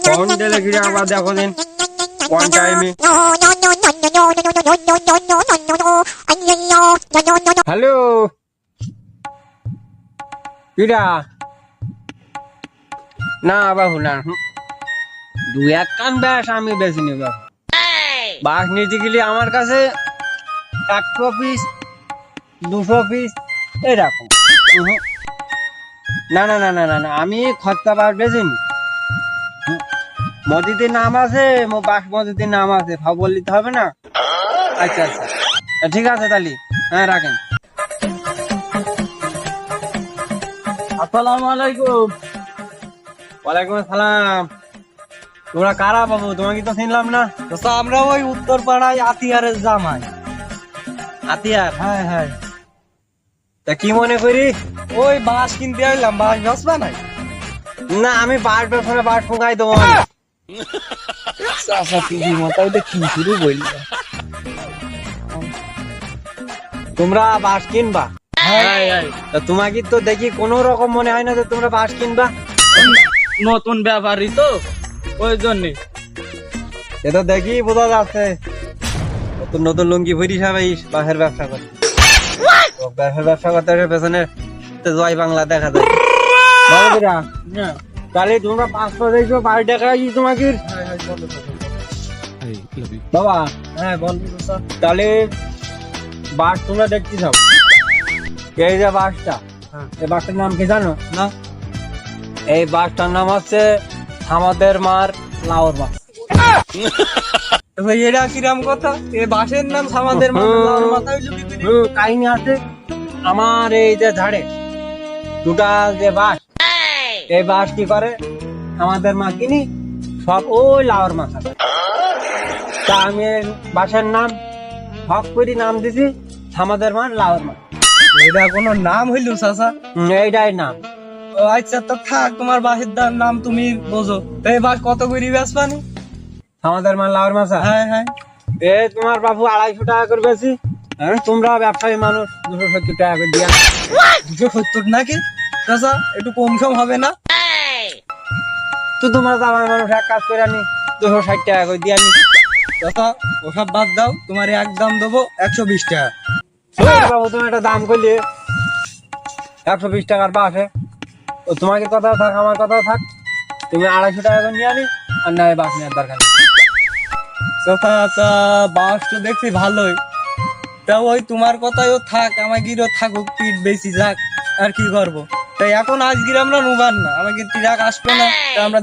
Phone দিলে ঘিরে আবার দেখো দিন কোন টাইমে। হ্যালো কিরা? না বাবু না, দু এক কান ব্যাস আমি বেশি নি বাবু। বাস নিতে গেলে আমার কাছে 100 পিস 200 পিস এরকম। না না না না না না, আমি খরচা বাস বেশি নি। মসজিদের নাম আছে, বাস মসজিদের নাম আছে, ভাব বলতে হবে না। আচ্ছা আচ্ছা ঠিক আছে তাহলে, হ্যাঁ রাখেন। আসসালামু আলাইকুম। ওয়ালাইকুম আসসালাম। তোমরা কারা বাবু? তোমাকে তো চিনলাম না। তো আমরা ওই উত্তর পাড়ায় আতিয়ারের জামাই। হাতিয়ার? হ্যাঁ হ্যাঁ, তা কি মনে করি? ওই বাঁশ কিনতে আইলাম, বাঁশ বেচবা নাই? না আমি বাস বেসনে বাস ফুঁকাই দেবো। চাচা টিভি মাথায় কি শুরু বললি? তোমরা বাস কিনবা? হ্যাঁ হ্যাঁ, তা তোমাকে তো দেখি কোন রকম মনে হয় না যে তোমরা বাস কিনবা। নতুন ব্যাপারই তো, ওই জন্যে। এটা দেখি বোঝা যাচ্ছে নতুন নতুন লুঙ্গি ভরি সবাই বাসের ব্যবসা করে। তো বাসের ব্যবসা করতে হলে পেছনে তো জয় বাংলা দেখা যায়। বাবুরা, তাহলে তোমরা 500 দেখছো, 22 টাকা তোমাকে বাবা। হ্যাঁ বল স্যার। তাহলে বাস তোমরা দেখতে চাও? এই যে বাসটা, এই বাসটার নাম কি জানো? না। এই বাসটার নাম হচ্ছে আমাদের মার লাউর বাস। ভাই এটা কিরাম কথা? এ বাসের নাম আমাদের মাথায় লুকি দিলি? কাহিনী আছে আমার এই যে ঝাড়ে টোটাল যে বাস, এই বাস কি করে আমাদের মা কিনি সব ওই লাউর মাছ আছে। তা আমি এই বাসের নাম হক করি নাম দিছি আমাদের মার লাউর মাছ। এটা কোনো নাম হইল চাচা? এইটাই নাম। ও আচ্ছা, তো থাক, তোমার বাসের নাম তুমি বোঝো। তো এই বাস কত করে বেচবানি? আমাদের মার লাউর মাছ। হ্যাঁ হ্যাঁ, এ তোমার বাবু 250 টাকা করে বেশি। হ্যাঁ তোমরা ব্যবসায়ী মানুষ, 270 টাকা করে দিয়া। 270 নাকি চাচা? একটু কম সম হবে না? তো তোমরা তো আমার মানুষ, এক কাজ করে আনি 260 টাকা করে দিয়া নি। চাচা ওসব বাদ দাও, তোমার একদম দেবো 120 টাকা। বাবু তুমি একটা দাম করলে 120 টাকার বাসে, তো তোমাকে কথা থাক আমার কথা থাক, তুমি 250 টাকা করে নিয়ে আনি, আর না বাস নেওয়ার দরকার নেই। চাচা আচ্ছা, বাস তো দেখছি ভালোই, তা ওই তোমার কথাইও থাক, আমার গিরো থাকুক, পিঠ বেশি যাক, আর কি করবো। তাই এখন আজগির আমরা নুবার না, আমাকে তিরাক আসবে না, তা আমরা